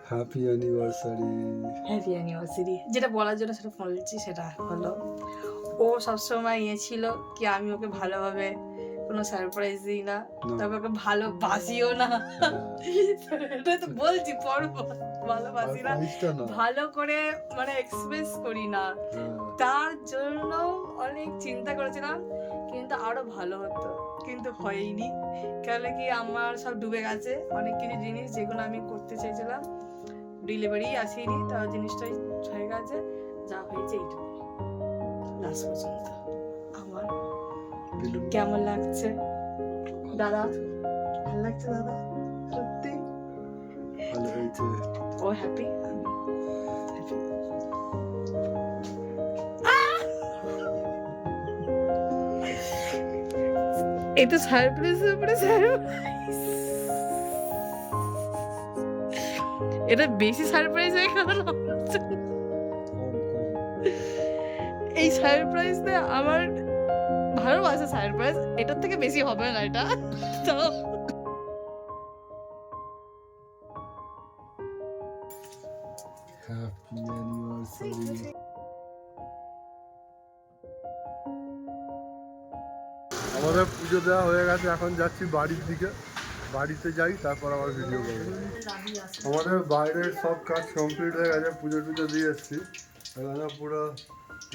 Happy anniversary. Happy anniversary যেটা বলার জন্য সেটা বলছি, সেটা হলো ও সবসময় ছিল কি আমি ওকে ভালোভাবে কোনো সারপ্রাইজ দিই না, তবে ওকে ভালোবাসিও না। এটা তো বলছি পড়বো, ভালোবাসি না, ভালো করে মানে এক্সপ্রেস করি না, তার জন্য অনেক চিন্তা করেছিলাম কিন্তু আরো ভালো হতো, কিন্তু হয়নি। কেন কি আমার সব ডুবে গেছে অনেক কিছু জিনিস যেগুলো আমি করতে চেয়েছিলাম, ডেলিভারি আসেনি, তার জিনিসটাই হয়ে গেছে, যা হয়েছে এইটুকু লাস্ট পর্যন্ত। আমার কেমন লাগছে দাদা? ভালো লাগছে দাদা? সত্যি ভালো হয়েছে। ও হ্যাপি, আমি হ্যাপি। এই তো সারপ্রাইজের উপরে সারপ্রাইজ, এটা বেশি সারপ্রাইজ হয়ে গেল। এই সারপ্রাইজটা আমার ভালোবাসা সারপ্রাইজ, এটার থেকে বেশি হবে না এটা। তো হ্যাপি অ্যানিভার্সারি। আমাদের পুজো দেওয়া হয়ে গেছে, এখন যাচ্ছি বাড়ির দিকে। বাড়িতে যাই তারপর আবার ভিডিও করবো। আমাদের বাইরের সব কাজ কমপ্লিট হয়ে গেছে, পুজো টুজো দিয়ে এসেছি। এখানে পুরো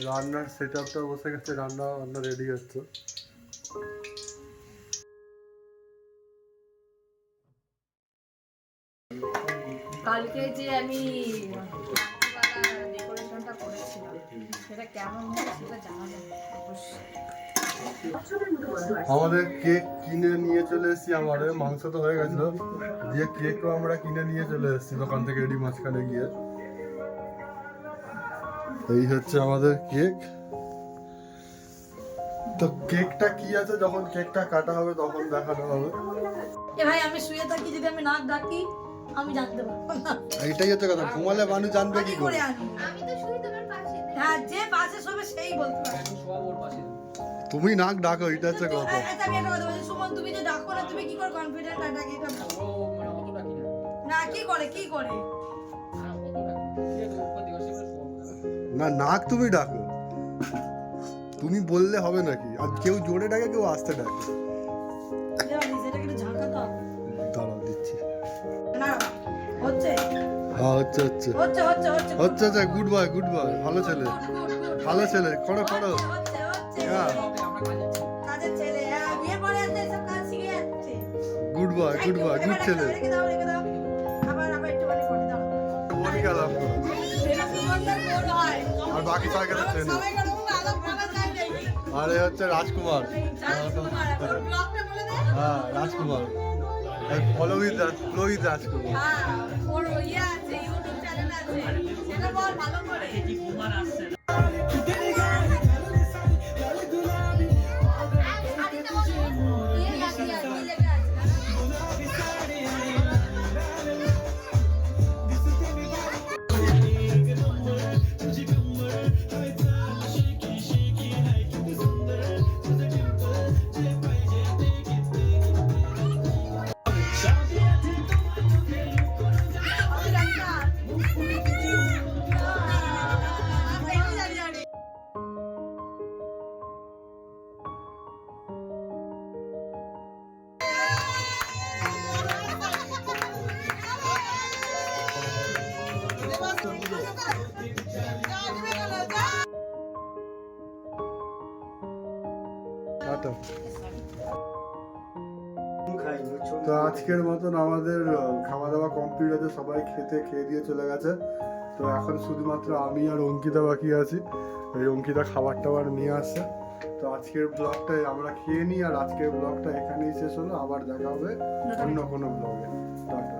রান্নার সেট আপটা বসে গেছে, রান্না বান্না রেডি হচ্ছে। কালকে যে আমি ডেকোরেশনটা করেছিলাম সেটা কেমন হয়েছে সেটা জানাবেন অবশ্যই। আমাদের কেক কিনে নিয়ে চলে এসেছি, আমাদের মাংস তো হয়ে গেছিল, দিয়ে কেকও আমরা কিনে নিয়ে চলে এসেছি দোকান থেকে রেডি মাঝখানে গিয়ে। এই হচ্ছে আমাদের কেক। তো কেকটা কি আছে যখন কেকটা কাটা হবে তখন দেখানো হবে। এ ভাই আমি শুয়ে থাকি, যদি আমি নাক ডাকি আমি জানতে পারবো না। এইটাই হচ্ছে কথা, ঘুমালে মানুষ জানবে কি করে? আমি তো শুই তোমার পাশে। হ্যাঁ, যে পাশে শোবে সেই বলতে পারে। তুমি নাক ডাকো, এটা হচ্ছে কথা। আচ্ছা আমি একটা কথা বলছি, সুমন তুমি যে ডাকো না, তুমি কি করে কনফিডেন্ট ডাকি এটা? না কি করে না, নাক তুমি ডাকো, তুমি বললে হবে নাকি? আর কেউ জোরে ডাকে, কেউ আস্তে ডাকে। সেটা কিন্তু ঝাঁকাতে হবে। দাঁড়াও দিচ্ছি। না হচ্ছে হ্যাঁ হচ্ছে হচ্ছে হচ্ছে হচ্ছে হচ্ছে হচ্ছে হচ্ছে। গুড বয়, গুড বয়, ভালো ছেলে, ভালো ছেলে। করো করো। হ্যাঁ, কাজের ছেলে, হ্যাঁ বিয়ে পরে আছে সব কাজ শিখে যাচ্ছে। Good boy, good boy, good ছেলে। রেখে দাও আবার একটু মানে করে দাও। বোন গেলাম এটা সুমনদার বোন হয়। আর বাকি সবাইকে তো চেনে। সবাই করে আলাদা আলাদা চাই নাকি? আর এ হচ্ছে রাজকুমার। ওর ব্লগটা বলে দে। হ্যাঁ, রাজকুমার। ফলো উইথ রাজকুমার। হ্যাঁ, ওর ইয়ে আছে, ইউটিউব চ্যানেল আছে। সেটা বল ভালো করে। শাড়িতে বল, এই আছে, এই লেখা আছে। তো আজকের মতন আমাদের খাওয়া দাওয়া কমপ্লিট আছে, সবাই খেয়ে দিয়ে চলে গেছে। তো এখন শুধুমাত্র আমি আর অঙ্কিতা বাকি আছি। এই অঙ্কিতা খাবার টাবার নিয়ে আসছে। তো আজকের ব্লগটাই আমরা খেয়ে নিই, আর আজকের ব্লগটা এখানেই শেষ হলো। আবার দেখা হবে অন্য কোনো ব্লগে। টাটা।